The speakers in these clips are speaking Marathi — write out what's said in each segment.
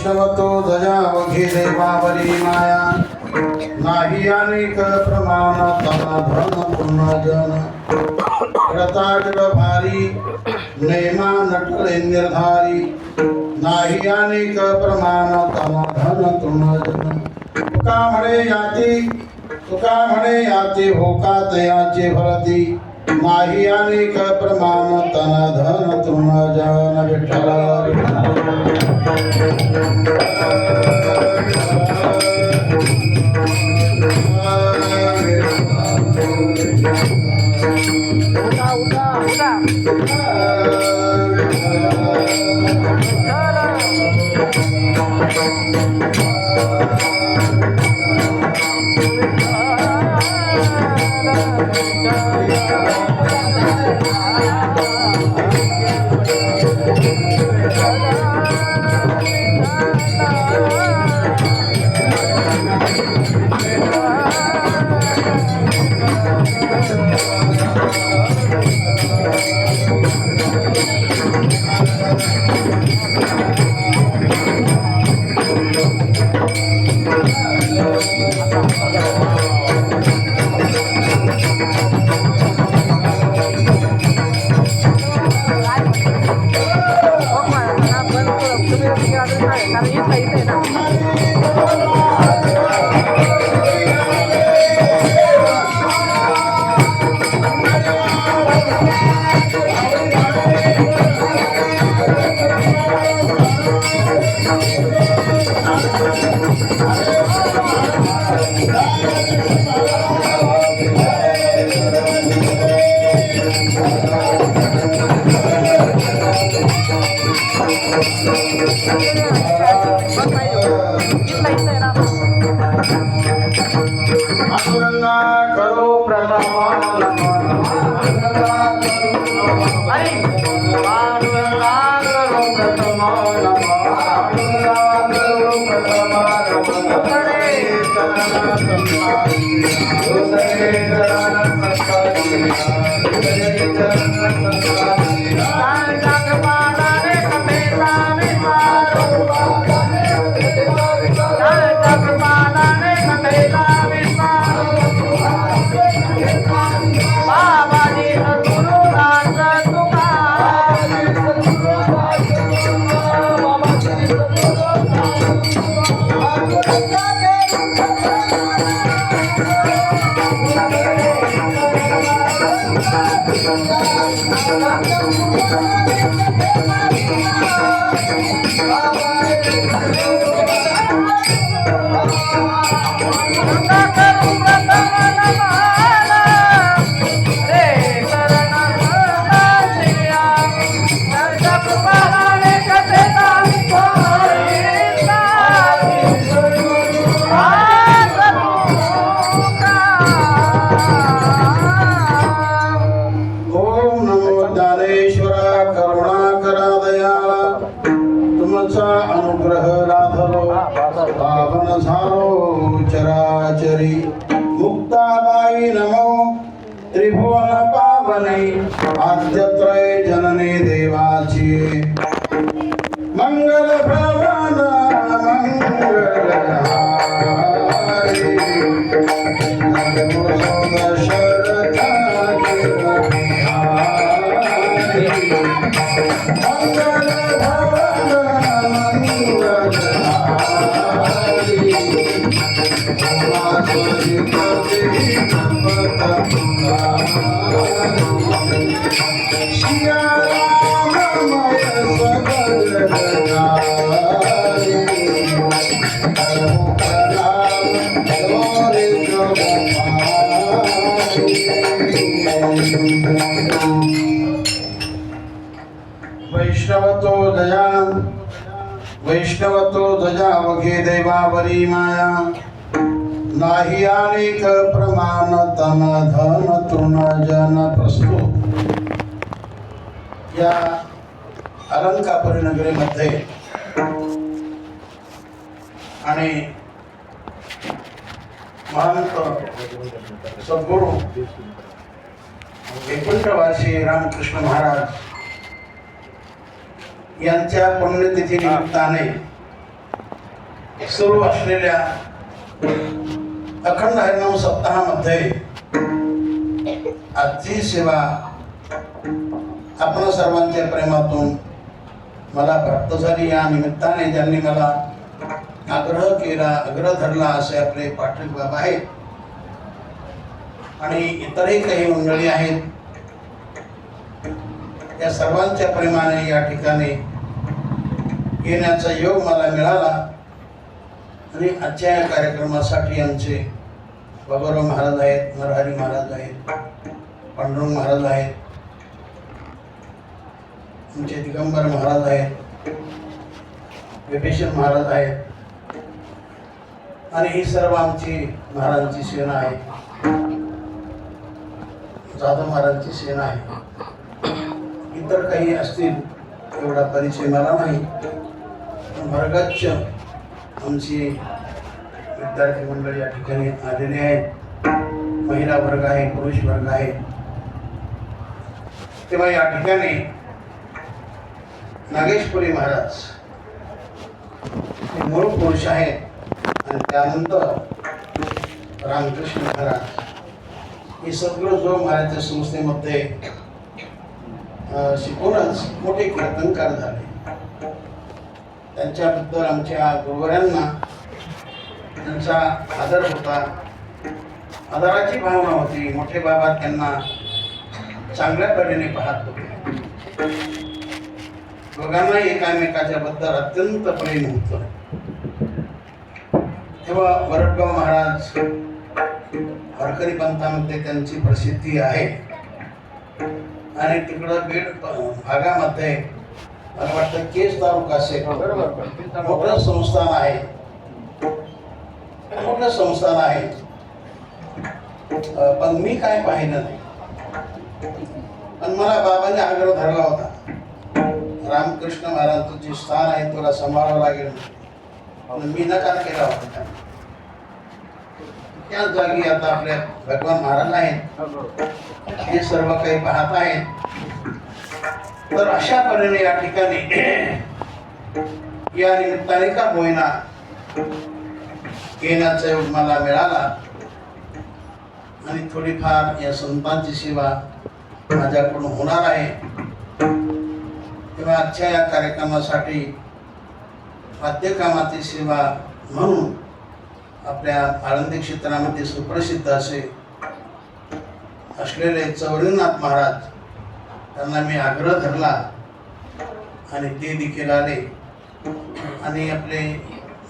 वैष्णवतो ध्वजावघे देवावरी माया नाही अनेक प्रमाण तन धन पुण्यजन रताटक भारी नेमा नटले निर्धारी नाही अनेक प्रमाण तन धन पुण्यजन तुका म्हणे याचे भोका तयाचे भरती नाही अनेक प्रमाण तन धन पुण्यजन विठ्ठल मुक्ताबाई नमो त्रिभुवन पावने आद्यत्रय जनने देवाची मंगल भवन वैष्णवतो ध्वजावघे देवावरी माया नाही अनेक प्रमाण तन धन तृणजन प्रस्तुत या अलंकापुरी नगरीमध्ये आणि महंत सद्गुरू वैकुंठवासी रामकृष्ण महाराज यांच्या पुण्यतिथी निमित्ताने सुरू असलेल्या अखंड हरिनाम सप्ताहामध्ये आजची सेवा आपण सर्वांच्या प्रेमातून मला प्राप्त झाली। या निमित्ताने ज्यांनी मला आग्रह केला, आग्रह धरला असे आपले पाठक बाबा आहेत आणि इतरही काही मंडळी आहेत। या सर्वांच्या प्रेमाने या ठिकाणी येण्याचा योग मला मिळाला आणि आजच्या या कार्यक्रमासाठी आमचे बाबाराव महाराज आहेत, नरहरी महाराज आहेत, पांडुरंग महाराज आहेत, आमचे दिगंबर महाराज आहेत, विभीषण महाराज आहेत आणि ही सर्व आमची महाराजांची सेना आहे, जाधव महाराजांची सेना आहे। इतर काही असतील एवढा परिचय मला नाही, पण भरगच्च आमची विद्यार्थी मंडळी या ठिकाणी आलेली आहेत, महिला वर्ग आहे, पुरुष वर्ग आहे। तेव्हा या ठिकाणी नागेशपुरी महाराज हे मूळ पुरुष आहेत आणि त्यानंतर रामकृष्ण महाराज हे सगळं जो महाराजच्या संस्थेमध्ये शिकूनच मोठे कीर्तनकार झाले। त्यांच्याबद्दल आमच्या गुरुवरांना त्यांचा आदर होता, आदराची भावना होती। मोठे बाबा त्यांना चांगल्या परीने पाहत होते, दोघांना एकामेकाच्या बद्दल अत्यंत प्रेम होतं। तेव्हा वरदगाव महाराज वारकरी पंथामध्ये त्यांची प्रसिद्धी आहे आणि तिकडं बीड भागामध्ये मला वाटतं केस तालुका असेल, मोठं संस्थान आहे, मोठं संस्थान आहे। पण मी काय पाहिलं नाही, पण मला बाबांनी आग्रह धरला होता, रामकृष्ण महाराजांचं जे स्थान आहे तुला सांभाळावं लागेल, म्हणून मी नकार केला होता। त्याच जागी आता आपल्या भगवान महाराज आहेत, हे सर्व काही पाहत आहेत। तर अशा परीने या ठिकाणी या निमित्ताने का होईना येण्याचा योग मला मिळाला आणि थोडीफार या संतांची सेवा माझ्याकडून होणार आहे। तेव्हा आजच्या या कार्यक्रमासाठी वाद्यकामाची सेवा म्हणून आपल्या आळंदी क्षेत्रामध्ये सुप्रसिद्ध असलेले चौरीनाथ महाराज त्यांना मी आग्रह धरला आणि ते देखील आले आणि आपले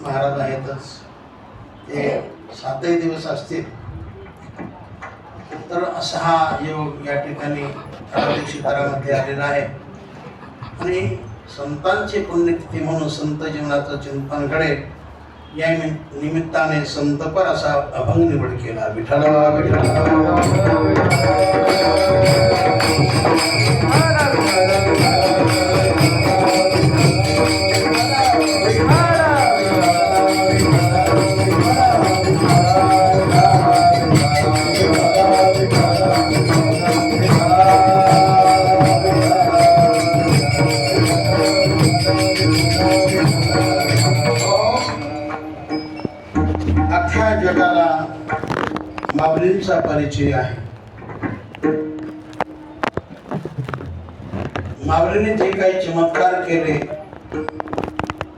महाराज आहेतच, ते 7 दिवस असतील। तर असा हा योग या ठिकाणी आळंदी क्षेत्रामध्ये आलेला आहे आणि संतांची पुण्यतिथी म्हणून संत जीवनाचं चिंतन घडेल या निमित्ताने संतपर असा अभंग निवड केला। विठ्ठला विठ्ठला अख्ख्या जगाला माऊलींचा परिचय आहे। माऊलीने जे काही चमत्कार केले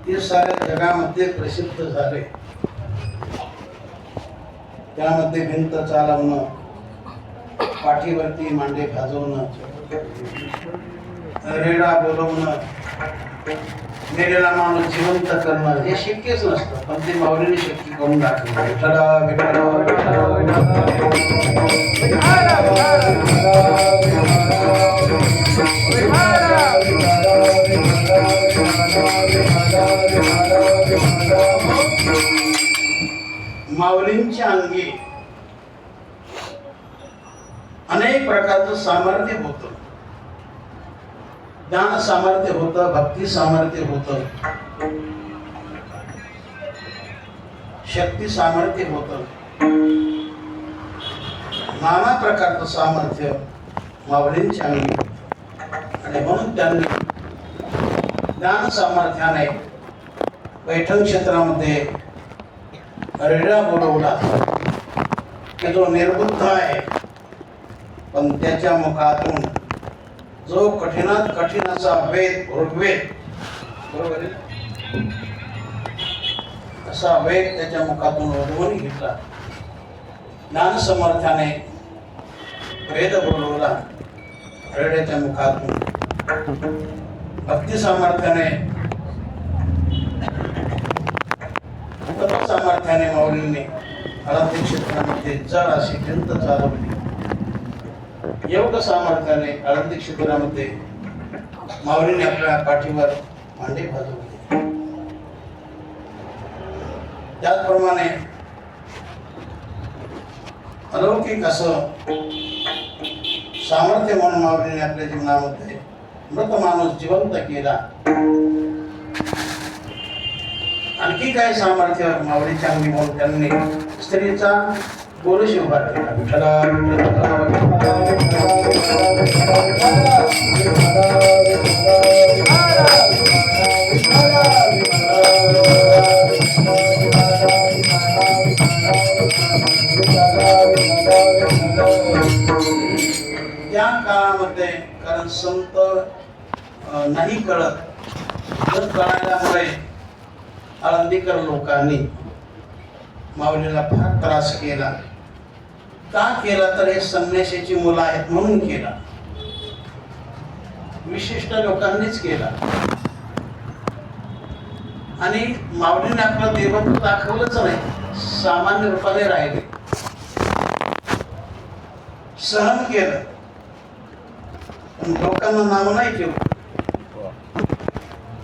ते साऱ्या जगामध्ये प्रसिद्ध झाले। त्यामध्ये भिंत चालवणं, पाठीवरती मांडे भाजवणं, रेडा बोलवणं, मेलेला माणूस जिवंत करणं हे शक्यच नसतं, पण ते माऊलीने शक्य करून दाखवलं। विठ्ठला विठ्ठला माऊलींच्या अंगी अनेक प्रकारचं सामर्थ्य होतं, ज्ञान सामर्थ्य होतं, भक्ती सामर्थ्य होतं, शक्ती सामर्थ्य होतं, नाना प्रकारचं सामर्थ्य माऊलींच्या अंगी। आणि म्हणून त्यांनी ज्ञान सामर्थ्याने पैठण क्षेत्रामध्ये रेडा बोलवला की जो निर्बुद्ध आहे, पण त्याच्या मुखातून जो कठीणात कठीण असा वेद ऋग्वेद, बरोबर आहे, असा वेद त्याच्या मुखातून उडवून घेतला. ज्ञान समर्थाने वेद बोलवला रेड्याच्या मुखातून. भक्ती सामर्थ्याने सामर्थ्याने माऊलींनी आराध्य क्षेत्रामध्ये जड अशी भिंत चालवली. योग सामर्थ्याने आराध्य क्षेत्रामध्ये माऊलीने आपल्या पाठीवर मांडी भाजवली. त्याचप्रमाणे अलौकिक असं सामर्थ्य म्हणून माऊलीने आपल्या जीवनामध्ये मृत माणूस जिवंत केला. आणखी काय सामर्थ्य माऊलीच्या अंगी म्हणून त्यांनी स्त्रीचा गोलश उभा केला. त्या काळामध्ये कारण संत नाही कळत, जर कळाल्यामुळे आळंदीकर लोकांनी माऊलीला फार त्रास केला. का केला तर हे संन्याशाची मुलं आहेत म्हणून केला. विशिष्ट लोकांनीच केला. आणि माऊलीने आपलं देवत्व दाखवलंच नाही, सामान्य रूपाने राहिले, सहन केलं, पण लोकांना नाव नाही ठेवलं.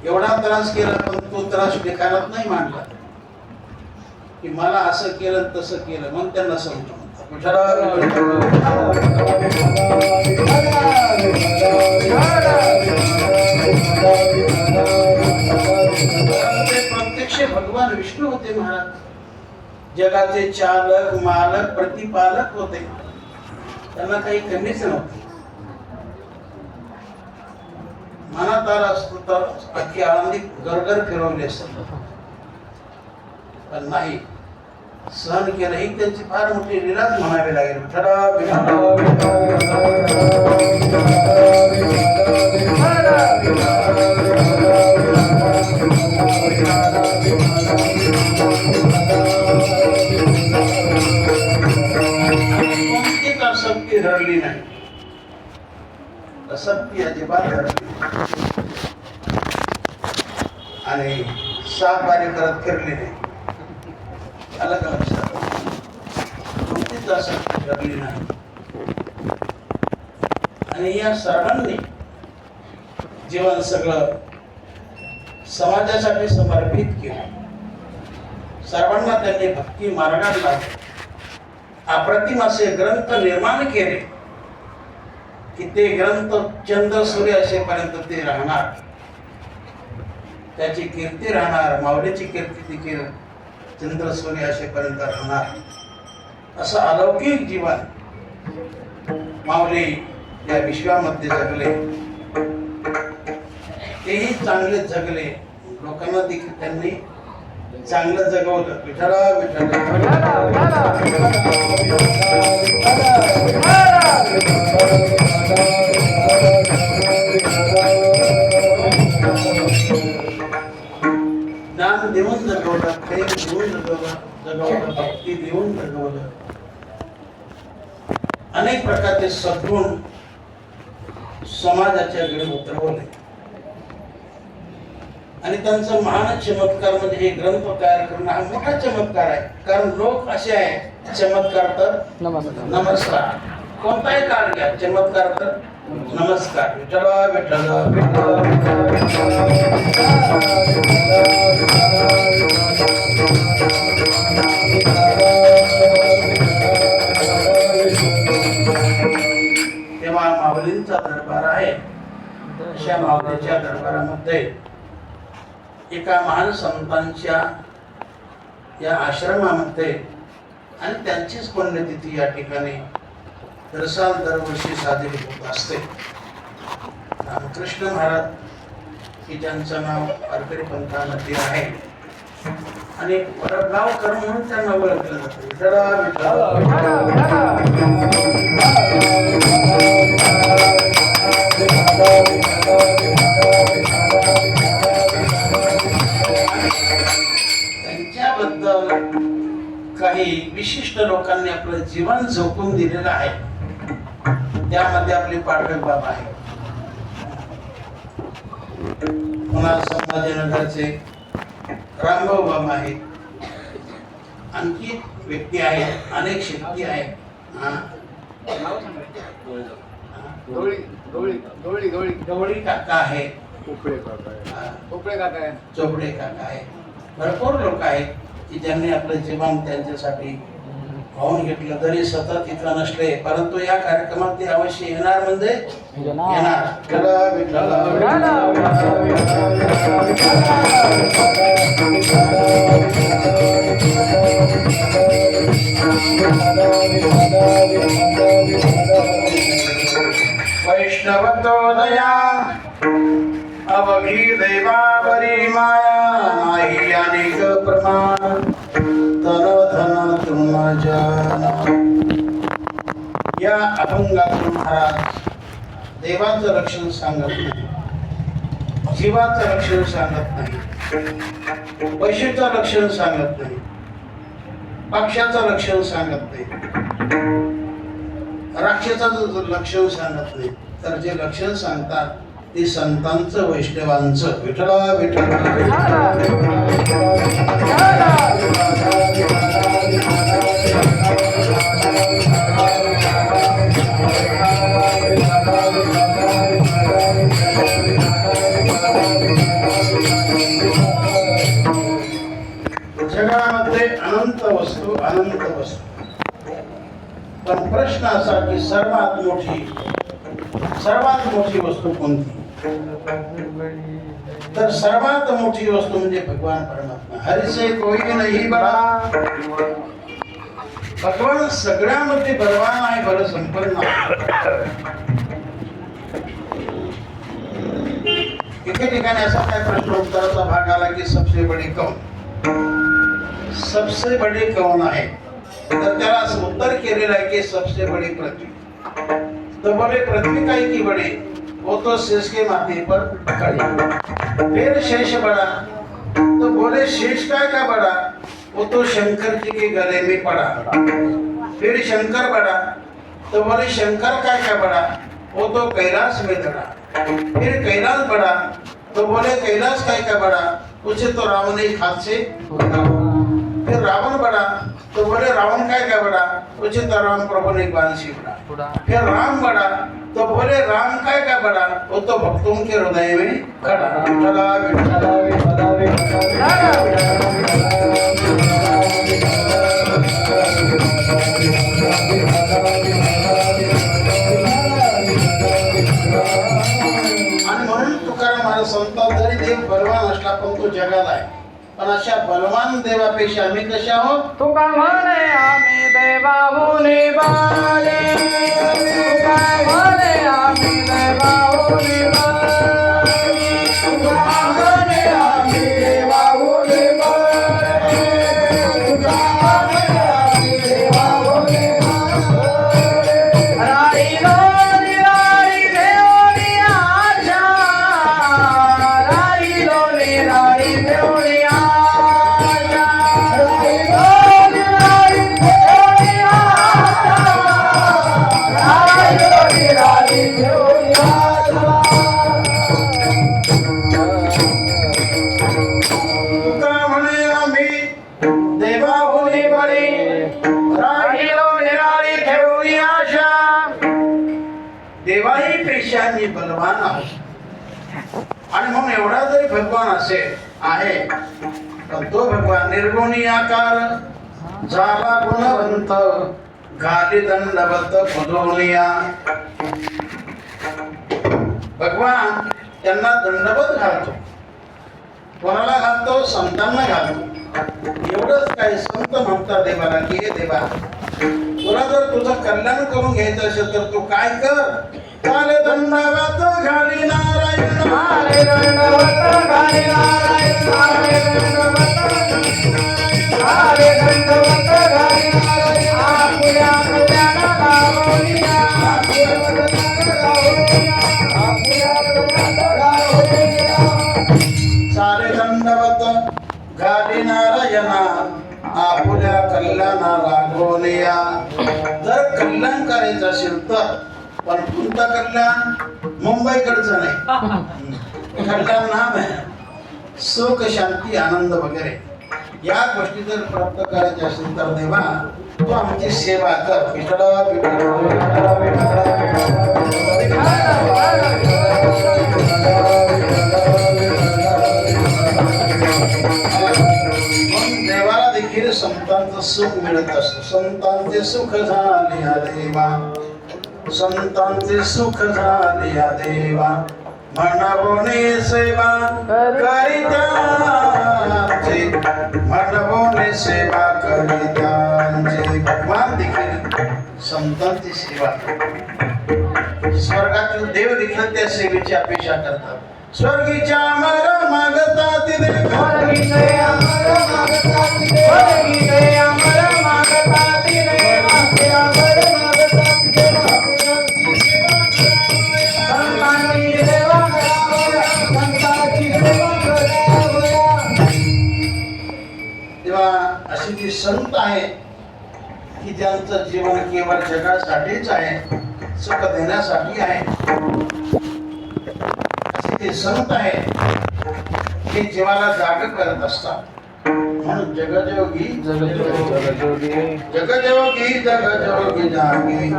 एवढा त्रास केला पण तो त्रास बेकारात नाही मांडला की मला असं केलं तसं केलं म्हणून त्यांना समजून. प्रत्यक्ष भगवान विष्णू होते महाराज, जगाचे चालक मालक प्रतिपालक होते. त्यांना काही कमीच नव्हते. मनात आला असतो तर अख्खी आळंदी गरगर फिरवली असत, पण नाही, सहन केलं. ही त्यांची फार मोठी लीलाच म्हणावी लागेल. कोणतीच असक्ती धरली नाही, असक्ती अजिबात धरली आणि सातबारी करत फिरली नाही. अलग लक्षात कोणतीच असक्ती धरली नाही. आणि या सर्वांनी जीवन सगळं समाजासाठी समर्पित केलं. सर्वांना त्यांनी भक्ती मार्गात लावले. अप्रतिम असे ग्रंथ निर्माण केले की ते ग्रंथ चंद्र सूर्य असेपर्यंत ते राहणार, त्याची कीर्ती राहणार. माऊलीची कीर्ती देखील चंद्र सूर्य असेपर्यंत राहणार. असं अलौकिक जीवन माऊली या विश्वामध्ये जगले. तेही चांगले जगले, लोकांना देखील त्यांनी चांगलं जगवलं. विठ्ठला ज्ञान देऊन जगवलं, प्रेम देऊन जगवलं, भक्ती देऊन जगवलं. अनेक प्रकारचे सद्गुण समाजाच्या घरी उतरवले. आणि त्यांचा महान चमत्कार म्हणजे हे ग्रंथ तयार करणं हा मोठा चमत्कार आहे. कारण लोक असे आहे, चमत्कार तर नमस्कार, कोणताही काळ घ्या, चमत्कार तर नमस्कार. विठ्ठला विठ्ठला तेव्हा माऊलींचा दरबार आहे. अशा माऊलीच्या दरबारामध्ये एका महान संतांच्या या आश्रमामध्ये आणि त्यांचीच पुण्यतिथी या ठिकाणी दरवर्षी साजरी होत असते. रामकृष्ण महाराज की ज्यांचं नाव वारकरी पंथामध्ये आहे, आणि परगावकर म्हणून त्यांना ओळखलं जातं. विठ्ठला त्यांच्याबद्दल काही विशिष्ट लोकांनी आपलं जीवन झोकून दिलेलं आहे. त्यामध्ये आपले पाठक बाबा आहे, पुन्हा संभाजीनगरचे रामभाऊ बाबा आहेत, आणखी व्यक्ती आहेत, अनेक शेतकरी आहेत. गवळी काका आहे, चोपडे काका आहे. भरपूर लोक आहेत की ज्यांनी आपलं जीवन त्यांच्यासाठी वाहून घेतलं. तरी सतत इथं नसले परंतु या कार्यक्रमात ते अवश्य येणार म्हणजे येणार. वैष्णवतो दया अवघी देवावरी माया नाही अनेक प्रमाण तन धन तुम जाना. या अभंगातून महाराज देवाचं रक्षण सांगत नाही, जीवाचं रक्षण सांगत नाही, पैशाचं रक्षण सांगत नाही, पक्षाचं रक्षण सांगत नाही, राक्षसाचं लक्षण सांगत नाही, तर जे लक्षण सांगतात ते संतांचं वैष्णवांचं. विठ्ठला जगामध्ये अनंत वस्तू पण प्रश्न असा की सर्वात मोठी वस्तू कोणती? तर सर्वात मोठी वस्तू म्हणजे भगवान परमात्मा. हरिसे कोई नाही बळा. भगवान सगळ्यामध्ये बलवान आहे, बल संपन्न आहे. एके ठिकाणी असा काय प्रश्न उत्तराचा भाग आला की सबसे बड़ी कौन आहे? तर त्याला असं उत्तर केलेलं आहे की सबसे बड़ी पृथ्वी. तो बोले पृथ्वी काय की बड़ी? वो तो शेष के माथे पर खड़ी. फिर शेष बड़ा, तो बोले शेष काय का बड़ा? वो तो शंकर जी के गले में पड़ा. फिर शंकर बड़ा, तो बोले शंकर काय का बड़ा? वो तो कैलाश में चढ़ा. फिर कैलाश बड़ा, तो बोले कैलाश काय का बड़ा? उसे तो रावण एक हाथ से उड़ा. फिर रावण बड़ा, तो बोले रावण काय का बड़ा? उसे तो राम प्रभु ने बाण से उड़ा. फिर राम बड़ा, तो बोले राम काय का बड़ा? वो तो भक्तों के हृदय में खड़ा. विठ्ठला विठ्ठला विठ्ठला आणि म्हणून तुकाराम महाराज संतात जरी देव बलवान असला पण तो जगाला आहे. पण अशा बलवान देवापेक्षा आम्ही कशा आहोत? तुका म्हणे आम्ही देवाहुनी बाळे. तुका म्हणे आम्ही देवाहुनी बाळे. तुका म्हणे आम्ही देवाहुनी बाळे. तुका म्हणे आम्ही देवाहुनी बाळे. राहिलो निराळी देवनी आशा. राहिलो निराळी देवनी देवाही पेशांनी बलवान आहोत. आणि म्हणून एवढा जरी भगवान असेल आहे तर तो भगवान निर्गुणी आकार झाला गुणवंत घाली दंडवत बुधोनिया. भगवान त्यांना दंडवत घालतो. कोणाला घालतो? संतांना घालतो. एवढंच काय संत म्हणतात देवाला की हे देवा, तुला जर तुझं कल्याण करून घ्यायचं असेल तर तू काय कर? काले दंडवत घाली नारायण. काले दंडवत घाली नारायण. दंडवत घालणारे आपुल्या कल्याण लावूया सारे दंडवत घाली नारायणा आपुल्या कल्याणाला गोनिया. जर कल्याण करायचं असेल तर, पण कोणतं कल्याण? मुंबईकडचं नाही. कल्याण नाम आहे, सुख शांती आनंद वगैरे या गोष्टी जर प्राप्त करायच्या असेल तर देवा तू आमची सेवा कर. विठ्ठला देवाला देखील संतांचं सुख मिळत असतं. संतांचे सुख झाले या देवा, संतांचे सुख झाले या देवा, म्हणवणे सेवा करित्यांचे, म्हणवणे सेवा करित्यांचे. भगवान देखील संतांची सेवा करतात. स्वर्गातील देव देखील त्या सेवेची अपेक्षा करतात. स्वर्गीच्या अमर मागतात देव, स्वर्गीचे अमर मागतात देव, स्वर्गीचे अमर मागतात देव, अमर मागतात देव, संतांची सेवा करावया, संतांची सेवा करावया. तेव्हा अशी जी संत आहे की ज्यांचं जीवन केवळ जगासाठीच आहे, सुख देण्यासाठी आहे, असे ते संत आहे ते जीवाला जाग करत असतात. म्हणून जगजोगी जगजोगी जगजोगी जगजोगी जागी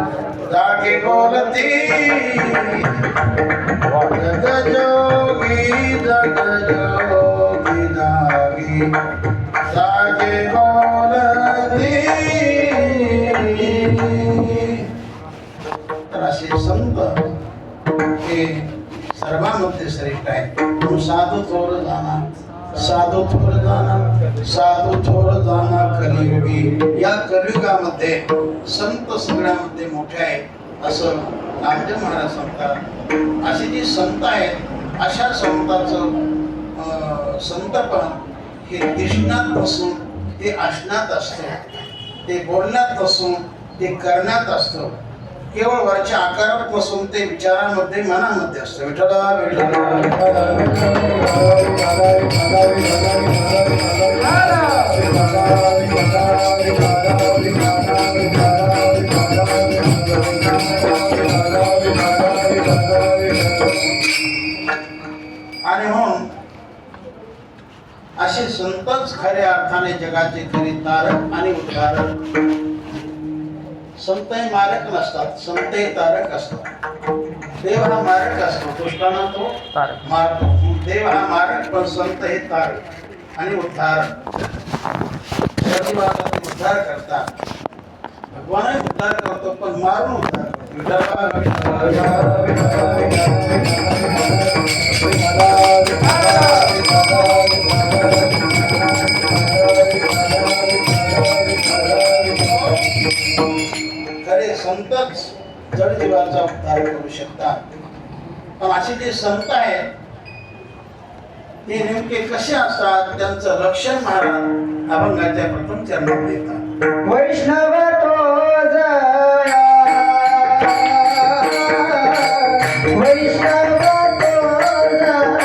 जागे बोलती, जगजोगी जगजोगी जागी जागे बोलती. तर असे संत हे सर्वांमध्ये श्रेष्ठ आहे. म्हणून साधू थोर जाना, साधू थोर जाना, साधू थोर जाना कलियुगी. या कलियुगामध्ये संत सगळ्यामध्ये मोठे आहे असं नामदेव महाराज सांगतात. अशी जी संत आहेत अशा संतांचं संतपण हे दिसण्यात नसून ते असण्यात असतं, ते बोलण्यात नसून ते करण्यात असतं, केवळ वरच्या आकारात नसून ते विचारांमध्ये मनामध्ये असतं. विठ्ठला आणि म्हणून असे संतच खऱ्या अर्थाने जगाचे खरे तारक आणि उद्धारक. संत हे मारक नसतात, संत हे तारक असतात. देव हा मारक असतो, दुष्टांना तो मारतो. देव हा मारक, पण संत हे तारक आणि उद्धारक. शरीराचा ते उद्धार करतात. भगवान उद्धार करतो, पण मारून उद्धार खरे संतच जड जीवाचा उद्धार करू शकतात. पण असे जे संत आहेत ते नेमके कसे असतात त्यांचं लक्षण महाराज अभंगाच्या प्रथम चरणात देतात. वैष्णव तो जया, वैष्णव तो जया, वैष्णव तो जया,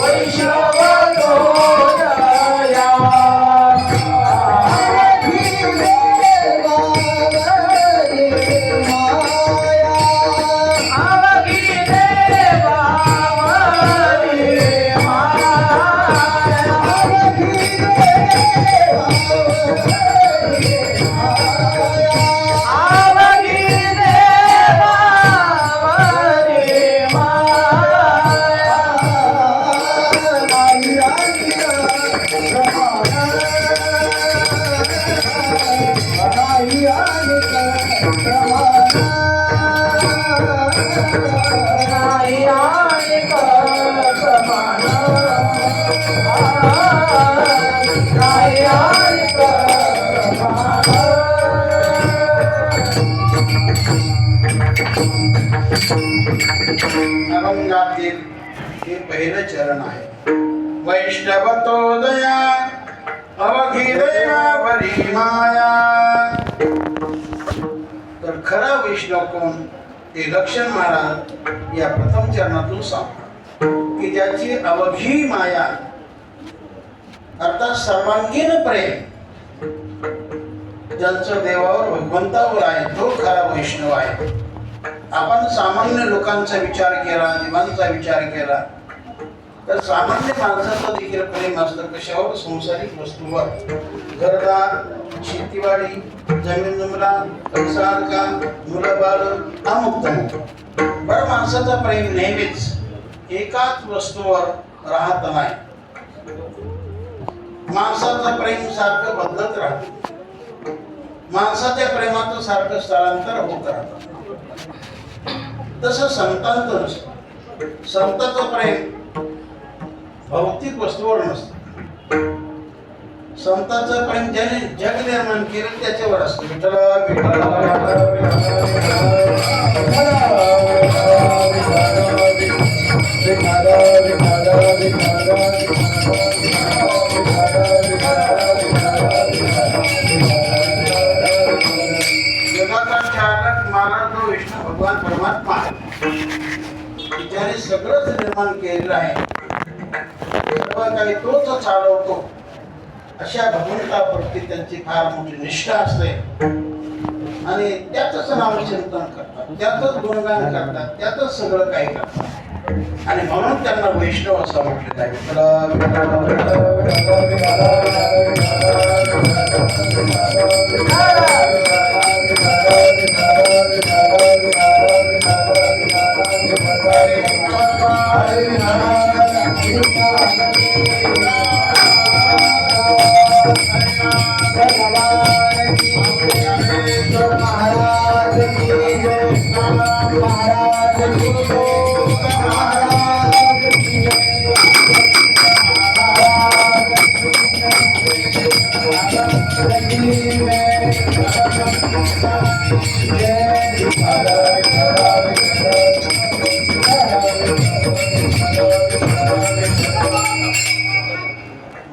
वैष्णव तो जया, वैष्णव तो जया, वैष्णव देवा अभंगातील हे पहिलं चरण आहे. वैष्णवतोदया अवघी दयावरी माया. तर खरा वैष्णव कोण ते लक्षण महाराज या प्रथम चरणातून सांगतात की ज्याची अवघी माया अर्थात सर्वांगीण प्रेम ज्यांचं देवावर भगवंतावर आहे तो खरा वैष्णव आहे. आपण सामान्य लोकांचा विचार केला, जीवांचा विचार केला तर सामान्य माणसाचं देखील प्रेम असतं कशावर? संसारिक वस्तूवर. घरदार, शेतीवाडी, जमीन जुमला, पैसा का, मुलं बाळ, अमुक तमुक. बरं, माणसाचं प्रेम नेहमीच एकाच वस्तूवर राहत नाही. माणसाचं प्रेम सारखं बदलत राहतं. माणसाच्या प्रेमाचं सारखं स्थलांतर होत राहतं. तसं संतांचं नसतं. संतांचं प्रेम भौतिक वस्तूवर नसतं. संतांचं प्रेम ज्याने जग निर्माण केलं त्याच्यावर असतं. विठ्ठला जगाचा चालक मालक जो विष्णू भगवान परमात्मा ज्याने सगळंच निर्माण केलेलं आहे, सर्व काही तोच चालवतो, अशा भगवंताप्रती त्यांची फार मोठी निष्ठा असते आणि त्याचंच नामचिंतन करतात, त्याचंच गुणगान करतात, त्याचंच सगळं काही करतात आणि म्हणून त्यांना वैष्णव असं म्हटलं जाईल.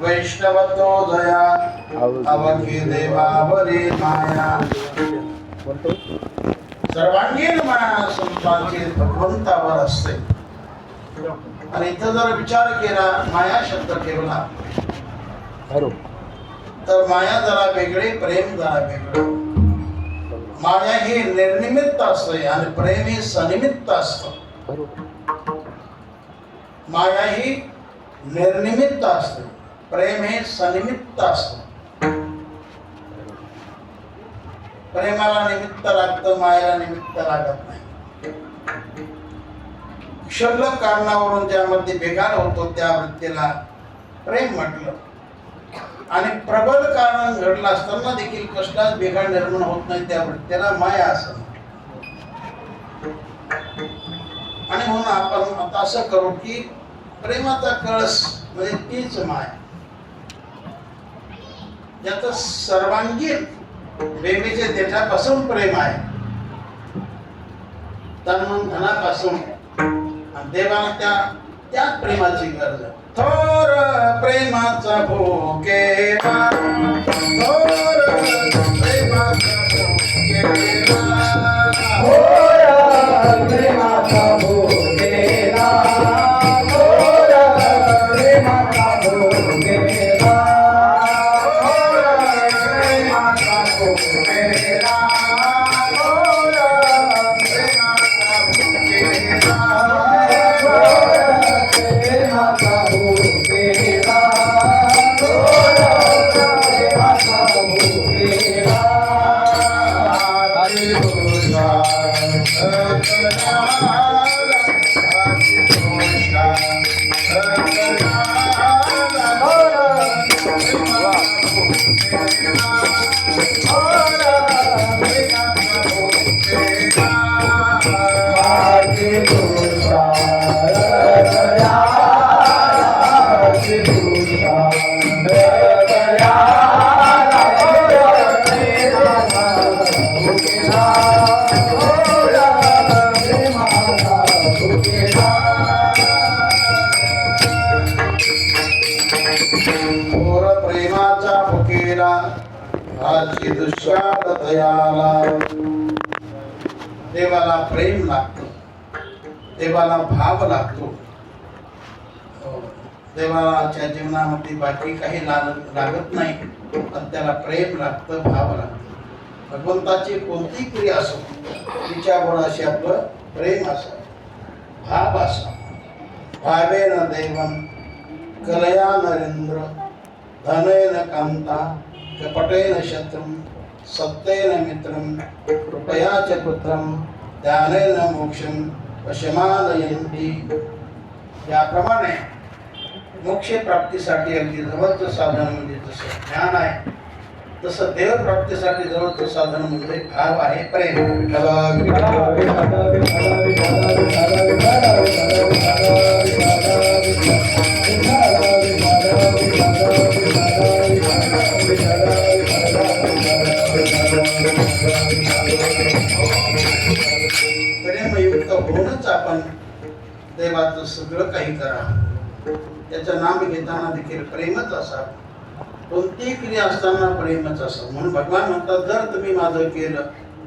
वैष्णवतो दया अवघी देवावरी माया. सर्वांगीण माया संतांची भगवंतावर असते. आणि इथं जर विचार केला, माया शब्द ठेवला तर माया जरा वेगळे, प्रेम जरा वेगळं. माया ही निर्निमित्त असते आणि प्रेम ही सनिमित्त असतं. माया ही निर्निमित्त असते, प्रेम हे सनिमित्त असतं. प्रेमाला निमित्त लागतं, मायाला निमित्त लागत नाही. क्षुल्लक कारणावरून ज्यामध्ये बिघाड होतो त्या वृत्तीला प्रेम म्हटलं आणि प्रबल कारण घडलं असताना देखील कष्टात बिघाड निर्माण होत नाही त्या वृत्तीला माया असं. आणि म्हणून आपण आता असं करू की प्रेमाचा कळस म्हणजे तीच माया, ज्याचं सर्वांगीण बेबीचे देठापासून प्रेम आहे, तन मन धनापासून. देवाला त्याच प्रेमाची गरज आहे. थोर प्रेमाचा भोगेला, थोर प्रेमाचा भोगेला, थोर प्रेमाचा भोगेला, थोर प्रेमाचा भोगेला, थोर प्रेमाचा भोगेला, थोर प्रेमाचा भोगेला. Hare Krishna भाची दुष्काळ दयाला. देवाला प्रेम लागतं, देवाला भाव लागतो. देवाच्या जीवनामध्ये बाकी काही लागत नाही, पण त्याला प्रेम लागतं, भाव लागतं. भगवंताची कोणती क्रिया असो तिच्यावर असे आपलं प्रेम असावं, भाव असावा. भावेन देवं कलया नरेंद्र धनेन कांता कपटेन शत्रुं सत्येन मित्रं कृपया च पुत्रं ध्यानेन मोक्षं वशमानयन्ति. याप्रमाणे मोक्ष प्राप्तीसाठी अगदी जवळचं साधन म्हणजे जसं ज्ञान आहे, तसं देव प्राप्तीसाठी जवळचं साधन म्हणजे भाव आहे, प्रेम. प्रेमयुक्त होऊनच आपण देवाचं सगळं काही करा. त्याचं नाम घेताना देखील प्रेमच असावं, कोणतीही क्रिया असताना प्रेमच असावं. म्हणून भगवान म्हणतात, जर तुम्ही माझं केलं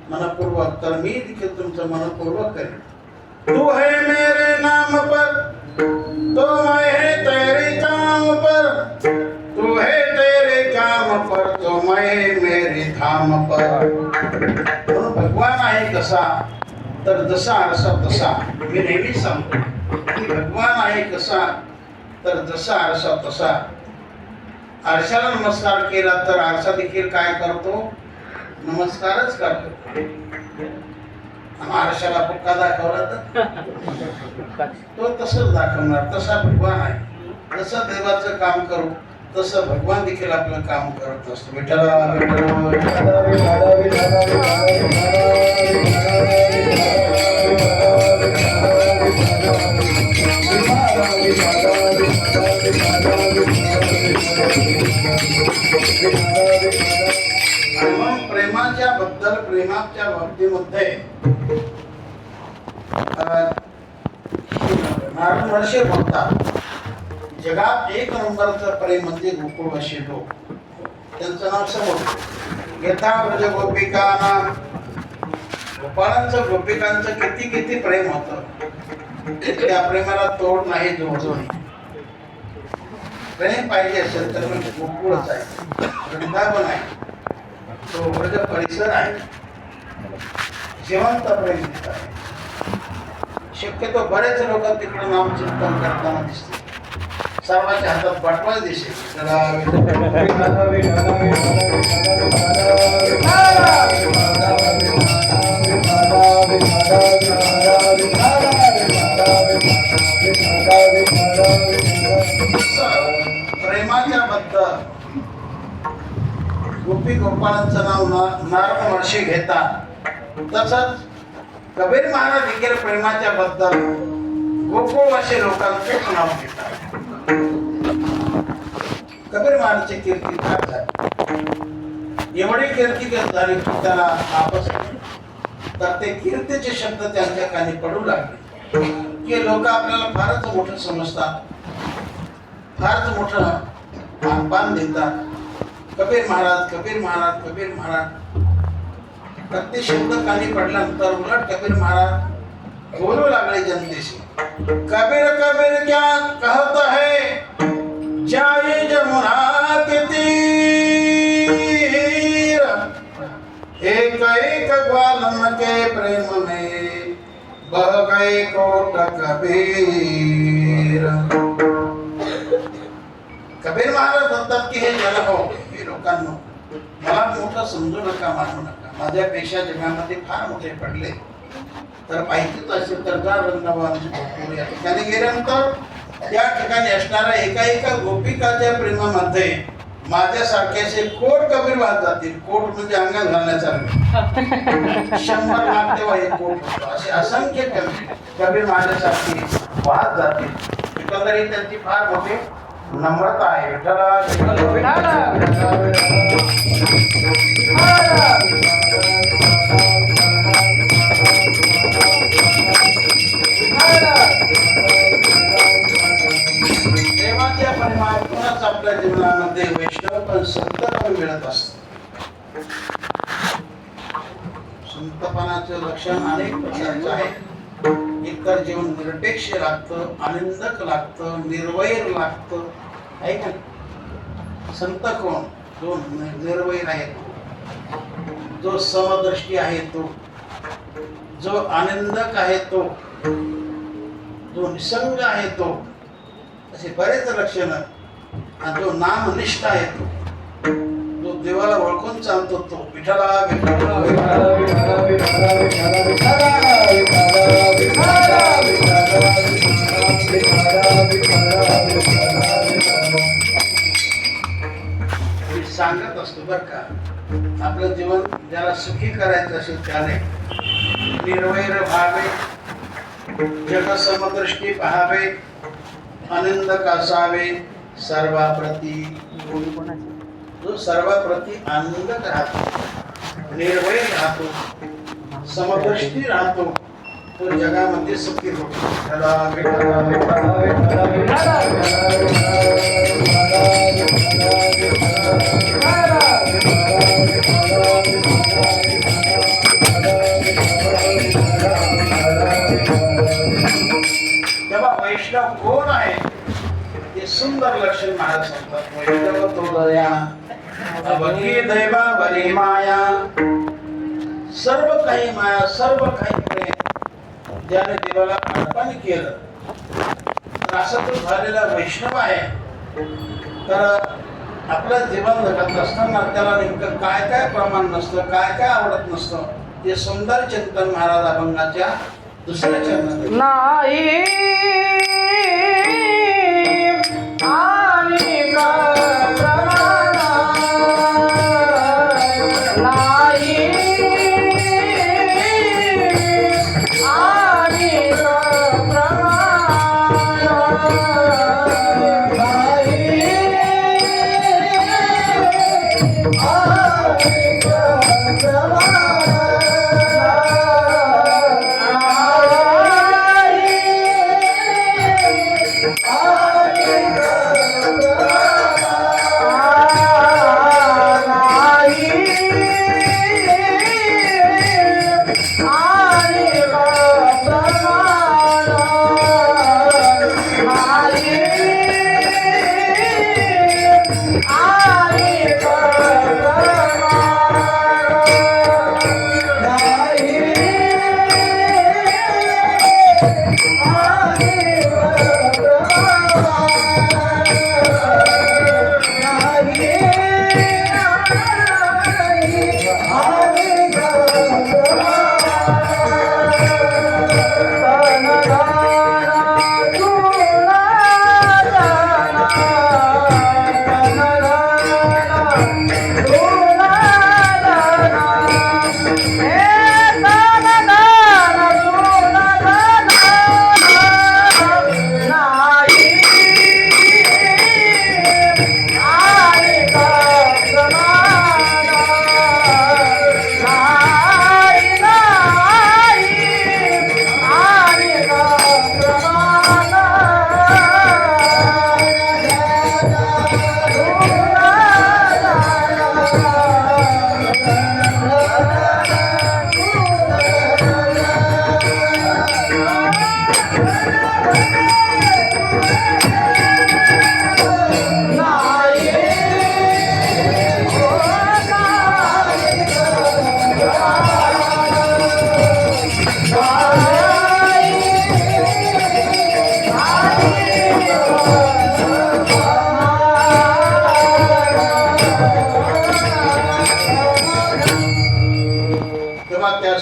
मनपूर्वक तर मी देखील तुमचं मनपूर्वक करेन. तू है मेरे नाम पर तो मैं है तेरे काम पर, तू है तेरे काम पर तो मैं मेरे धाम पर. म्हणून भगवान आहे कसा तर जसा आरसा तसा. मी नेहमी सांगतो की भगवान आहे कसा तर जसा आरसा तसा. आरशाला नमस्कार केला तर आरसा देखील काय करतो, नमस्कारच करतो. आरशाला पुक्का दाखवला तर तो तसंच दाखवणार. तसा भगवान आहे. जसं देवाचं काम करू तसं भगवान देखील आपलं काम करत असतो. विठ्ठला प्रेमाच्या बद्दल, प्रेमाच्या बाबतीमध्ये नारायण महर्षी म्हणतात, जगात एक नंबरचं प्रेम म्हणजे गोकुळवासी लोक. त्यांचं नाव समोर यथा ब्रज गोपिकांना. गोपाळांचं गोपिकांचं किती किती प्रेम होतं. त्या प्रेमाला तोड नाही, जोड नाही. प्रेम पाहिजे असेल तर गोकुळच आहे, वृंदावन आहे, तो ब्रज परिसर आहे. जिवंत प्रेम आहे. शक्यतो बरेच लोक तिकडे नामचिंतन करताना दिसते. सर्वांच्या हातात पाठवा दिसेल. प्रेमाच्या बद्दल गोपी गोपाळांचं नाव नारद महर्षी घेतात. तसंच कबीर महाराज देखील प्रेमाच्या बद्दल गोकुळवासी लोकांचं नाव घेतात. कबीर महाराजची कीर्ती फार झाली. एवढी कीर्ती झाली की त्याला आपस तर ते कीर्तीचे शब्द त्यांच्या कानी पडू लागले की लोक आपल्याला फारच मोठं समजतात, फारच मोठं आह्वान देतात. कबीर महाराज, कबीर महाराज, कबीर महाराज. प्रत्येक शब्द कानी पडल्यानंतर उलट कबीर महाराज बोलू लागले जनतेशी. कबीर कबीर क्या कहत है जाई जमुना के तीर, एक एक ग्वालन के प्रेम में बह गए कोट कबीर. कबीर महाराज म्हणतात की हे जन हो, हे लोकांनो, मला मोठं समजू नका, मानू नका. माझ्यापेक्षा जगामध्ये फार मोठे पडले. तर पाहिजेच असेल तर जा वृंदावन गोकुळ या ठिकाणी गेल्यानंतर त्या ठिकाणी असणाऱ्या एका एका गोपिकाच्या प्रेमामध्ये माझ्यासारखे असे कोट कबीर वाहत जातील. कोट म्हणजे अंगात घालण्यासारखे 100 लाख तेव्हा एक कोट असे असंख्य कबीर माझ्यासारखे वाहत जातील. एकंदरीत त्यांची फार मोठी नम्रता आहे. देवाच्या परमात्म्याच आपल्या जीवनामध्ये वैष्णव पण संत पण मिळत असतात. संतपणाचं लक्षण अनेक प्रकारचं आहे. एकतर जीवन निरपेक्ष लागतं, आनंदक लागतं, निर्वैर लागतं, आहे का? संत कोण? जो निर्वैर आहे, जो समदृष्टी आहे, तो जो आनंदक आहे, तो जो निसंग आहे, तो असे बरेच लक्षण. आणि जो नामनिष्ठ आहे, तो जो देवाला ओळखून चालतो, तो विठ्ठला विठ्ठला मी सांगत असतो बर का. आपलं जीवन ज्याला सुखी करायचं असेल त्याने निर्वैर व्हावे, जगसमदृष्टी पहावे, आनंदक असावे, सर्वाप्रती जो सर्वाप्रती आनंदक राहतो, निर्वैर राहतो, समदृष्टी राहतो, तो जगामध्ये सुखी होतो. त्याला विठ्ठला विठ्ठला विठ्ठला विठ्ठला तेव्हा वैष्णव कोण आहे ते सुंदर लक्षण महाराज सांगतात. वैष्णव तो दया अवघी दैवा बरी माया, सर्व काही माया, सर्व काही प्रेम ज्याने देवाला अर्पण केलं, तर असं तो झालेला वैष्णव आहे. तर आपलं जीवन जगत असताना त्याला नेमकं काय काय प्रमाण नसतं, काय काय आवडत नसतं, ते सुंदर चिंतन महाराज अभंगाच्या दुसऱ्या चरणात नाही आणि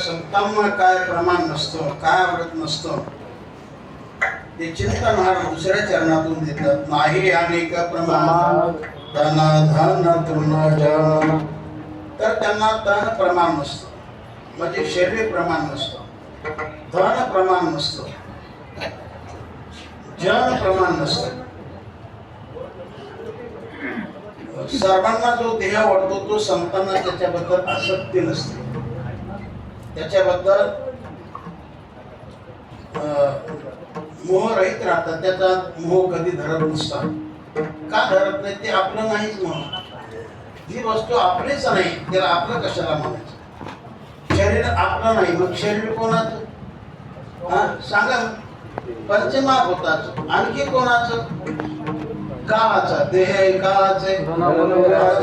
संतांना काय प्रमाण नसतं, काय आवडत नसतं, ते चिंतन महाराज दुसऱ्या चरणातून देतात. नाही अनेक प्रमाण धन धन तृण जन, तर त्यांना तन प्रमाण नसतं, म्हणजे शरीर प्रमाण नसतं, धन प्रमाण नसतं, जन प्रमाण नसतं. सर्वांना जो देह आवडतो तो संतांना त्याच्याबद्दल आसक्ती नसते, त्याच्याबद्दल मोहरहित राहतात, त्याचा मोह कधी धरत नसतात. का धरत नाही ते आपलं नाहीच म्हणून. जी वस्तू आपलीच नाही त्याला आपलं कशाला म्हणायचं? शरीर आपलं नाही मग शरीर कोणाचं? हा सांगा. पंचमहाभूताचं. आणखी कोणाचं? काळाचा. देह काळाचे,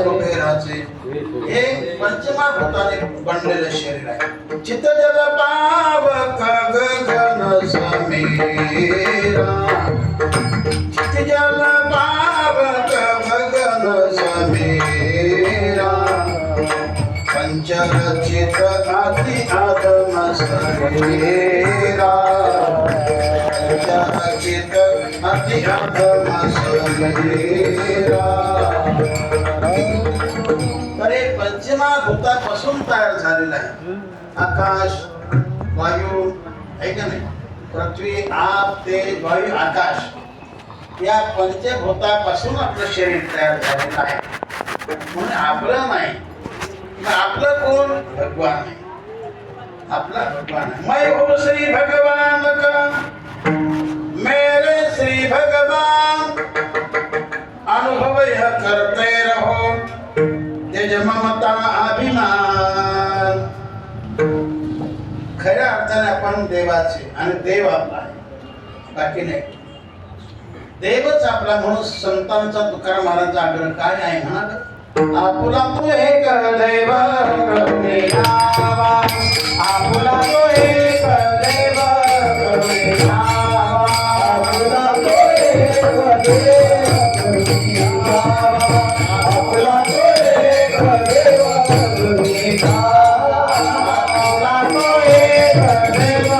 कुबेराचे. हे पंचमहाभूताने बनलेलं शरीर आहे. चित्त जल पावक गगन समीरा, चित्त जल पावक गगन समीरा, पंचरचित अति आत्म शरीरा, पंचरचित अति आत्म शरीरा. तर हे पंचमहाभूतापासून तयार झालेलं आहे. आकाश, वायू आहे का नाही? पृथ्वी, आप, तेज, वायू, आकाश या पंचभूतापासून आपलं शरीर तयार झालेलं आहे. म्हणून आपलं नाही. आपलं कोण? भगवान आहे. आपला भगवान आहे. मैं हो श्री भगवान का, मेरे श्री भगवान, अनुभव यह करते रहो, तेज ममता अभिमान. खऱ्या अर्थाने आपण देवाचे आणि देव आपला आहे, बाकी नाही. देवच आपला. म्हणून संतांचा तुकाराम महाराजांचा आग्रह काय आहे म्हणाल? आपुला तो एक देव करुणे नावा, आपुला तो एक देव करुणे नावा, आपुला तो एक देव करुणे नावा, आपुला तो एक देव करुणे नावा, आपुला तो एक देव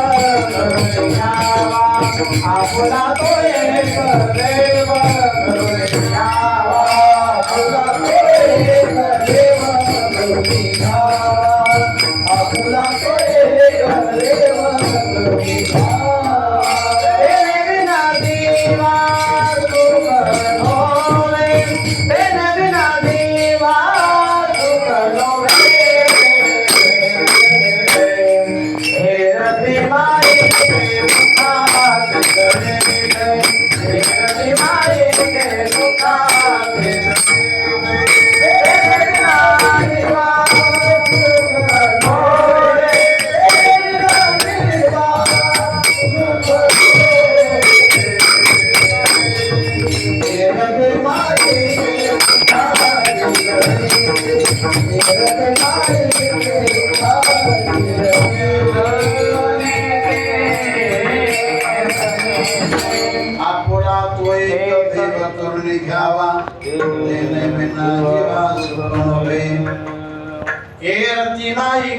करुणे नावा, आपुला तो एक देव करुणे नावा, आपुला तो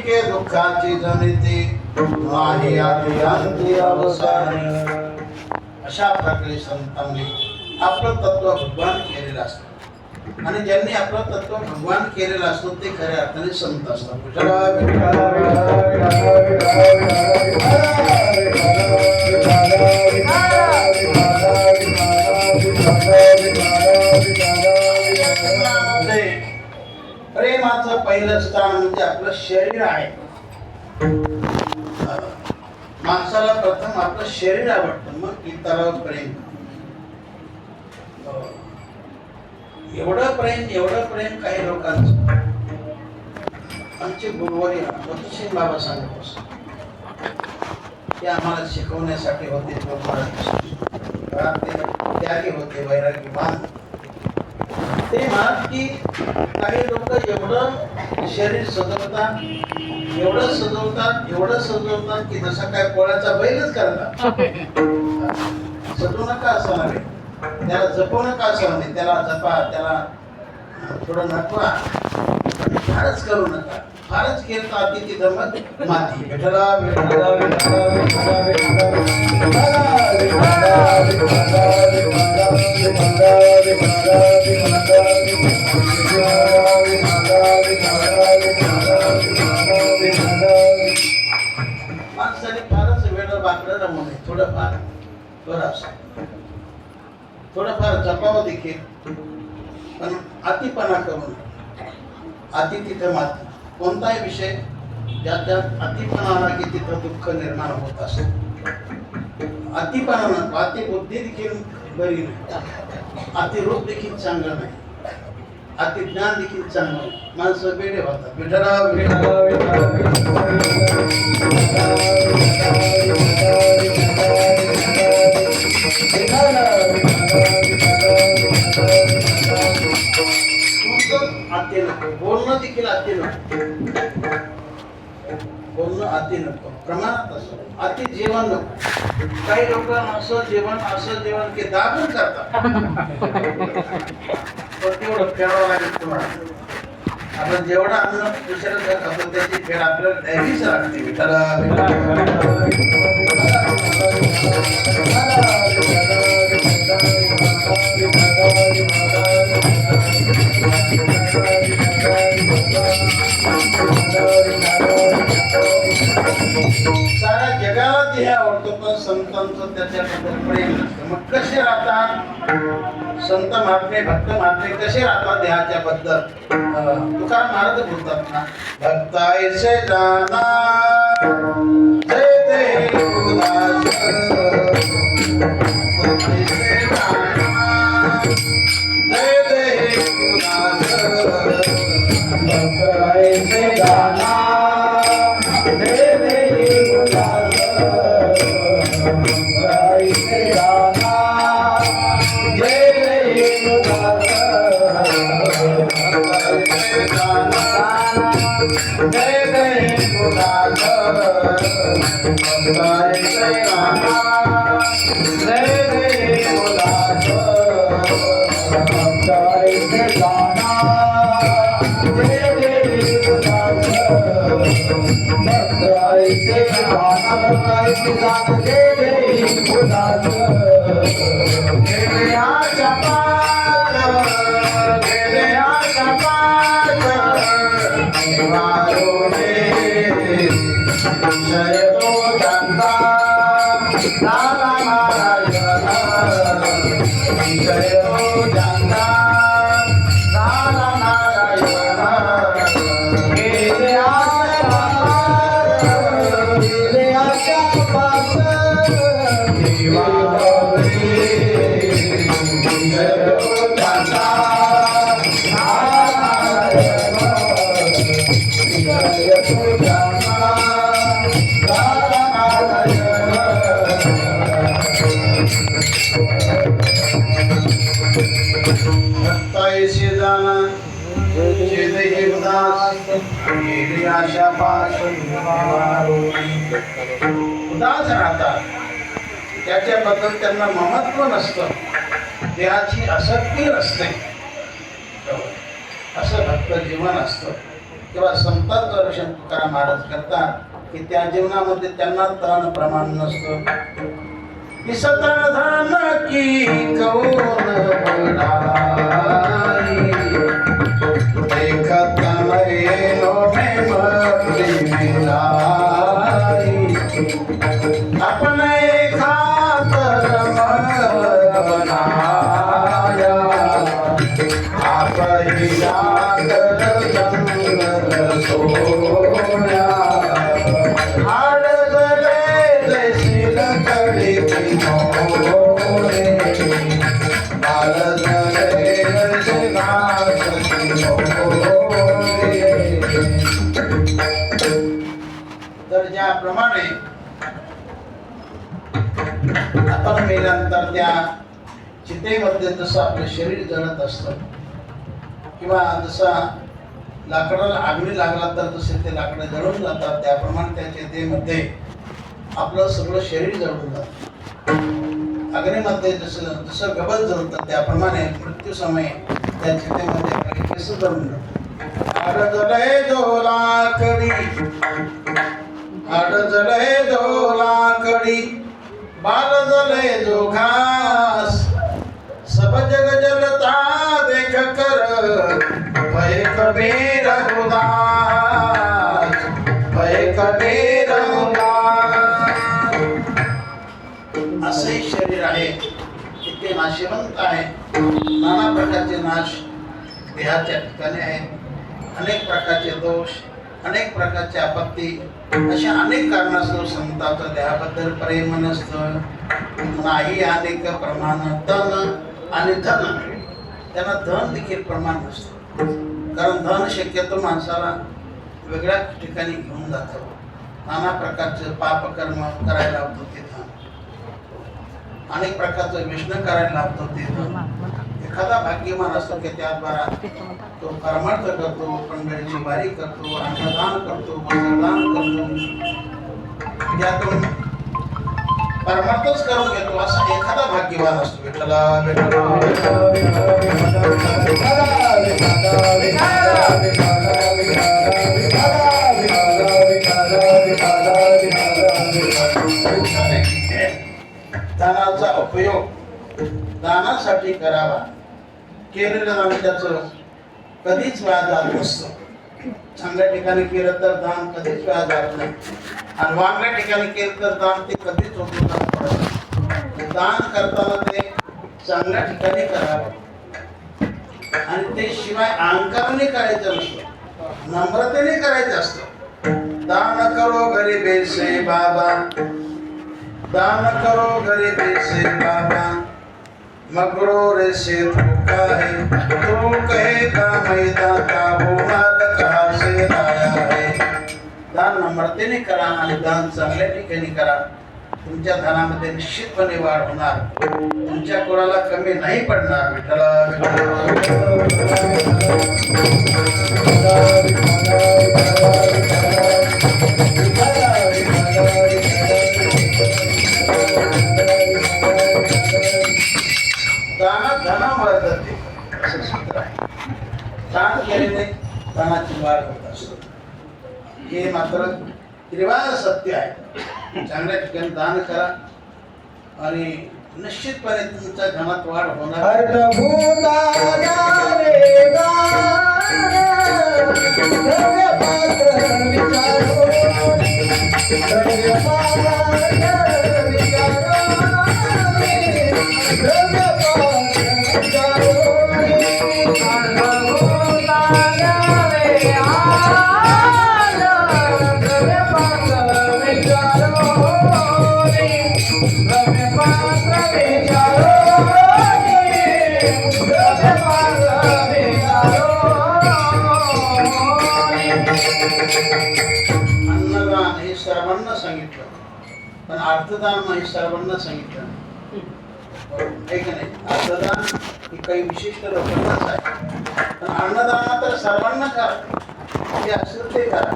के दुःखाची जनिती नाही आधी अंती अवसानी. अशा प्रकारे संतांनी आपलं तत्व भगवान केलेलं असतं आणि ज्यांनी आपलं तत्व भगवान केलेलं असतं ते खऱ्या अर्थाने संत असतात. प्रेमाचं पहिलं स्थान म्हणजे आपलं शरीर आहे. माणसाला प्रथम आपलं शरीर आवडतं, मग इतरावर प्रेम. एवढं प्रेम काही लोकांचं. आमचे गुरुवारी मोतीसिंग बाबा सांगत असत ते आम्हाला शिकवण्यासाठी होते. त्यागी होते, वैराग्यवान. ते म्हणत की काही लोक एवढं शरीर सजवतात, एवढं सजवतात की जसं काय पोळ्याचा बैलच करतात. सजवू नका असं नव्हे, त्याला जपू नका असं नाही. त्याला जपा, त्याला थोडं नटवा, फारच करू नका. फारच केलं तर अति जमत माती. विठला विठला विठला विठला माणसाने फारच वेळ बाकडं रमवणे. थोडंफार थोडंफार जपावं देखील, पण अतिपणा करून. अति तिथे माती. कोणताही विषय ज्यात अतिपणा आला की तिथं दुःख निर्माण होत असते. अतिपणा नको. अति बुद्धी देखील बरी नाही, अति रूप देखील चांगलं नाही. अति ज्ञान देखील चांगलं माणसं वेडे होतात विठ्ठला अति नको बोलणं देखील अति नको बोलणं अति नको प्रमाणात असं अति जेवण नको काही लोक असं जेवण की दाबून करतात पण तेवढं फेडावं लागेल तुम्हाला आपण जेवढं अन्न दुसऱ्या खातो त्याची फेड आपल्याला द्यावीच लागते साऱ्या जगाला ते आवडतं पण संतांचं त्याच्याबद्दल प्रेम नसतं मग कसे राहतात संत महात्मे भक्त महात्मे कसे राहतात देहाच्या बद्दल तुकाराम महाराज बोलतात ना भक्तायसे जाना जय देवदास भक्तायसे जाना जय देवदास भक्तायसे जाना जय देवदास भक्तायसे जाना जय देवदास भक्तायसे जाना जय देवदास भक्तायसे जाना जय देवदास भक्तायसे जाना जय देवदास भक्तायसे जाना भक्तायसे जाना जय देवदास गेले आच्या पात गेले आच्या पात निवारो रे जय तो गंगा लाला नारायण जय तो गंगा लाला नारायण गेले आच्या पात गेले आच्या पात निवारो रे जय तो गंगा नारायण जय तो गंगा भक्तायसे जाना जय देवदास गेली आशा पास उदास राहतात त्याच्याबद्दल त्यांना महत्व नसतं देहाची आसक्ती नसते असं भक्त जीवन असतं तेव्हा संतांचं दर्शन तुकाराम महाराज करतात की त्या जीवनामध्ये त्यांना तण प्रमाण नसतं इसतन धन की कौन बढ़ाई देखत नयनो में मरती मिलाई अपने खातर मन बनाया आप ही जाकर जंगल सोया हाड़ गले जैसी लकड़ी की मोरे बाल गले जैसे घास की मोरे तर ज्याप्रमाणे आपण मेल्यानंतर त्या चितेमध्ये जसं आपलं शरीर जळत असतं किंवा जसा लाकडाला आगणी लागला तर जसे ते लाकडं जळून जातात त्याप्रमाणे त्या चितेमध्ये आपलं सगळं शरीर जळून जातं अग्नीमध्ये जसं जसं गवत जळतं त्याप्रमाणे मृत्यू समय त्या चितेमध्ये आपले केस जळून जातात आड जळे जो लाकडी आड जळे जो लाकडी बाल जले जो घास सब जग जलता देख कर भय कबीर उदास भय कबीर उदास असे शरीर आहे की ते नाशवंत आहे नाना प्रकारचे नाश देहाच्या ठिकाणी आहेत अनेक प्रकारचे दोष अनेक प्रकारचे आपत्ती अशा अनेक कारणास्तव संतांचं देहाबद्दल प्रेम नसतं नाही अनेक प्रमाण तन आणि धन त्यांना धन देखील प्रमाण नसतं कारण धन शक्यतो माणसाला वेगळ्या ठिकाणी घेऊन जातं. नाना प्रकारचे पापकर्म करायला लावतो ते धन, अनेक प्रकारचं व्यसन करायला लावतो ते धन. एखादा भाग्यवान असतो की त्याद्वारा तो कर्मार्थ करतो, पंढरीची वारी करतो, अन्नदान करतो, वस्त्रदान करतो, त्यातून परमार्थच करून घेतो. असा एखादा भाग्यवान असतो. विठ्ठला दानाचा उपयोग दानासाठी करावा. केलेलं दान त्याचं कधीच व्याज जात नसतं. चांगल्या ठिकाणी केलं तर दान कधीच व्याज जात नाही, आणि वांगल्या ठिकाणी केलं तर दान ते कधीच उपयोगात पडत नाही. दान करताना ते चांगल्या ठिकाणी करावं, आणि ते शिवाय अहंकाराने करायचं नसतं, नम्रतेने करायचं असतं. दान करो गरीबे से बाबा, दान करो गरीबे से बाबा, मगरूर से धोखा है, तू कहेगा मैं दाता हूँ, माल कहाँ से लाया है. दान नम्रतेने करा आणि दान चांगल्या ठिकाणी करा. तुमच्या धनामध्ये निश्चितपणे वाढ होणार, तुमच्या कोणाला कमी नाही पडणार. विठ्ठला दानात धना वर्धते असं सूत्र आहे. दान केल्याने धनाची वाढ होत असते, हे मात्र त्रिवार सत्य आहे. चांगल्या ठिकाणी दान करा आणि निश्चितपणे तुमच्या धनात वाढ होणार. अन्नदान हे सर्वांना सांगितलं, पण अर्थदान नाही सर्वांना सांगितलं. एक नाही, अर्थदान ही काही विशिष्ट लोकांनाच आहे, पण अन्नदान तर सर्वांना करा. जे असेल ते करा.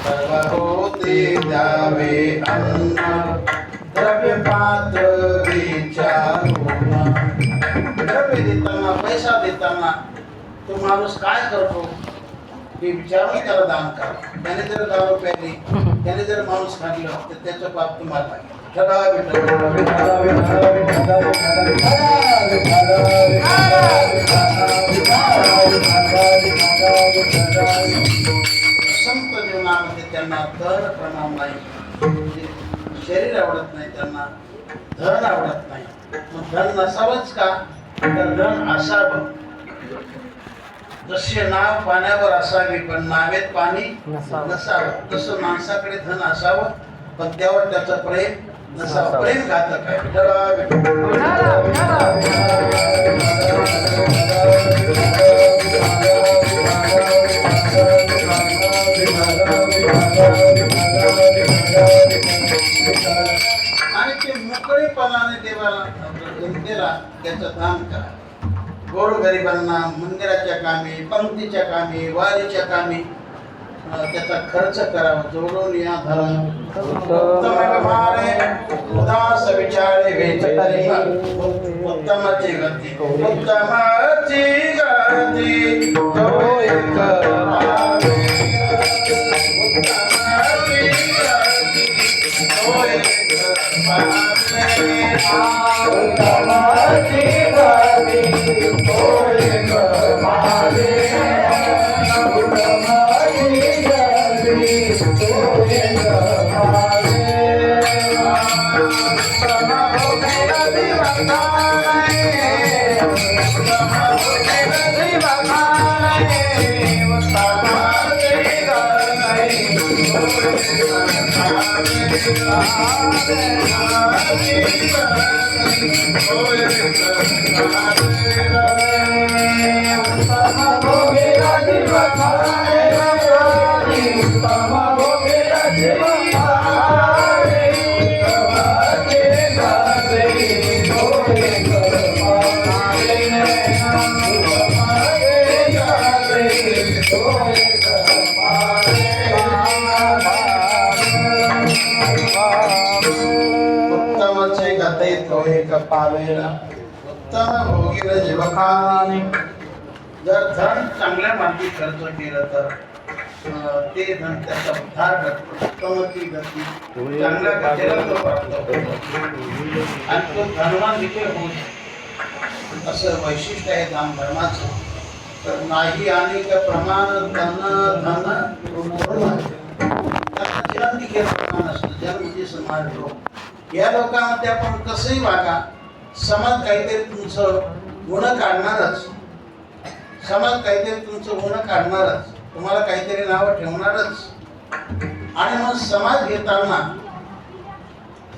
सर्व होते द्यावे अन्न, द्रव्य पात्र विचारुना. द्रव्य देताना, पैसा देताना तो माणूस काय करतो हे विचारून त्याला दान करा. त्याने जर दारू प्यायली, त्याने जर माणूस खाल्लं तर त्याचं पाप तुम्हाला लागेल. संत जीवनामध्ये त्यांना धन प्रणाम नाही, शरीर आवडत नाही, त्यांना धन आवडत नाही. मग धन नसावंच का, तर धन असावं. जसे नाव पाण्यावर असावी पण नावेत पाणी नसावं, तसं माणसाकडे धन असावं पण त्यावर त्याचं प्रेम नसावं. प्रेम घातक आहे. आणि ते मोकळेपणाने देवाला त्याचं दान करा. गोरगरिबांना मंदिराच्या कामी, पंक्तीच्या कामी, वारीच्या कामी त्याचा खर्च करावा. जोडून या धरण उदास विचारे वेचतरी, उत्तमाची गती उत्तमाची गती तो एक पावे. उत्तमाची गती तो एक पावे. उत्तमाची गती तो एक पावे. Oh, उत्तमचे गते तोहे कपावेला उत्तम भोगील जीवखानी. जर धन चांगल्या मार्गी खर्च केलं तर ते धन त्याचा उद्धार करतो. उत्तमची गती चांगल्या गतीला तो प्राप्त होतो आणि तो धनवान देखील होतो. असं वैशिष्ट्य आहे दान धर्माचं. तर नाही आणि प्रमाण धन धन जन्म देखील प्रमाण असतं. जन्म म्हणजे समाज लोक. या लोकांमध्ये आपण कसंही वागा, समाज काहीतरी तुमचं गुण काढणारच. समाज काहीतरी तुमचं गुण काढणारच, तुम्हाला काहीतरी नावं ठेवणारच. आणि मग समाज घेताना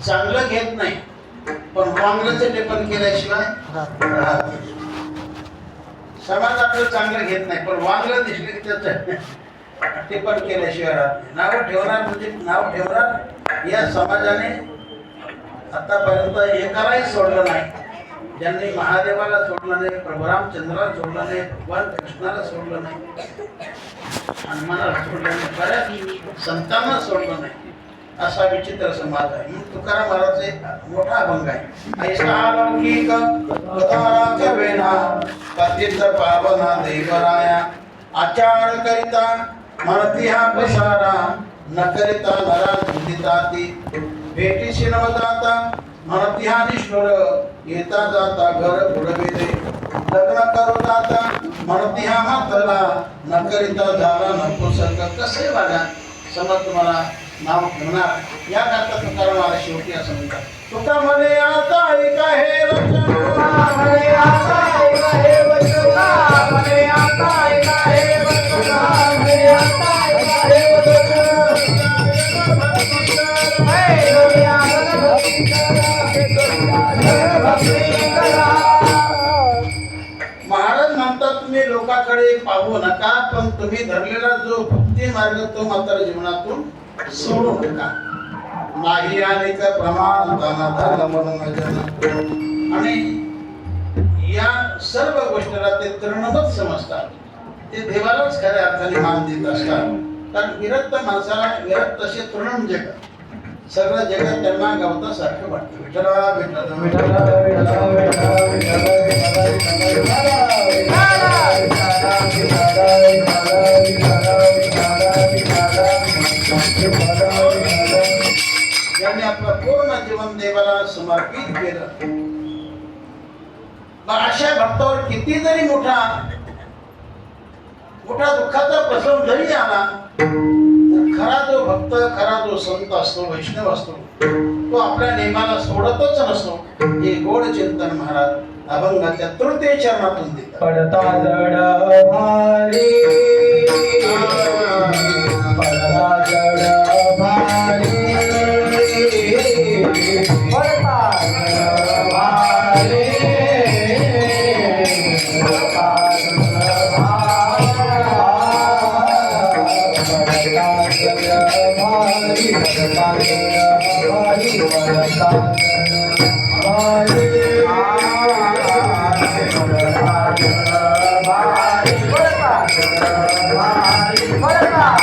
चांगलं घेत नाही, पण वांगलंच टेपन केल्याशिवाय राहत नाही. समाज आपलं चांगलं घेत नाही, पण वांगलं दिसलं की त्याचं टिप्पण केल्याशिवाय राहत नाही. नावं ठेवणार म्हणजे नाव ठेवणार. या समाजाने आतापर्यंत एकालाही सोडलं नाही. ज्यांनी महादेवाला सोडलं नाही, प्रभू रामचंद्राला सोडलं नाही, भगवान कृष्णाला सोडलं नाही, हनुमानाला सोडलं नाही, बऱ्याच संतांना सोडलं नाही. असा विचित्र समाज आहे. म्हणून तुकाराम महाराज एक मोठा अभंग आहे. ऐसा लौकिक पदार्थ वेणा पतित पावना देवराया आचार करिता म्हणती हा पसारा न करिता नरा निंदिता ती भेटीशी नवदाता म्हणती हा निष्ठुर येता जाता घर बुडविले लग्न करू दाता म्हणती हा मातला न करिता झाला नपुसक. कसे बघा समज तुम्हाला नाव ठेवणार. या करता तुकाराम महाराज शेवटी असं म्हणतात. तुका म्हणे आता ऐका हे वचन, म्हणे आता ऐका हे वचन, म्हणे आता ऐका हे वचन, म्हणे आता ऐका हे वचन. हे दुनियाला भक्ती करा. महाराज म्हणतात तुम्ही लोकांकडे पाहू नका, पण तुम्ही धरलेला जो भक्ती मार्ग तो मात्र जीवनातून सोडू नका. नाही आणि का प्रमाण दाना धर्म म्हणून जन. आणि या सर्व गोष्टीला ते तृणवत समजतात. ते देवालाच खऱ्या अर्थाने मान देत असतात. कारण विरक्त माणसाला विरक्त असे तृण म्हणजे सगळं जगत त्यांना गवतासारखं वाटतं. विठ्ठला विठ्ठला विठ्ठला विठ्ठला यांनी आपलं पूर्ण जीवन देवाला समर्पित केलं. अशा भक्तावर किती जरी मोठा दुःखाचा प्रसंग जरी आला तर खरा जो भक्त, खरा जो संत असतो, वैष्णव असतो, तो आपल्या नेमाला सोडतच नसतो. हे गोड चिंतन महाराज अभंगाच्या तृतीय चरणातून देतात. पडता जड भारी, पडता जड भारी, पडता जड भारी, पडता जड भारी, पडता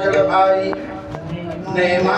जड भारी. नेमा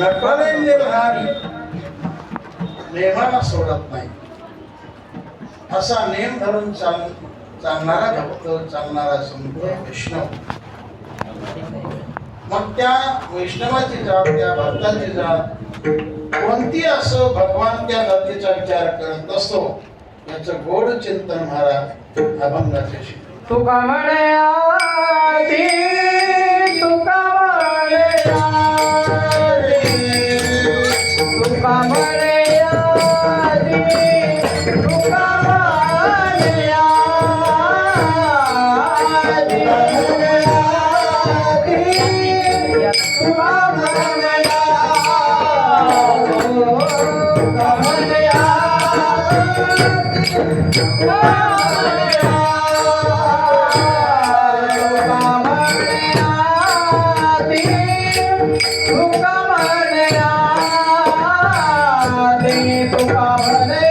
नटले निर्धारी नेमाला सोडत नाही असा नेम धरून चालणारा भक्त चालणारा संत वैष्णव. मग त्या वैष्णवाची जात त्या भक्ताची जात कोणती असो भगवान त्या जातीचा विचार करत असतो याचं गोड चिंतन महाराज अभंगाचे शिकवतात. तुका म्हणे आधी तुका म्हणे आधी तुका म्हणे आधी तुका म्हणे आधी तुका म्हणे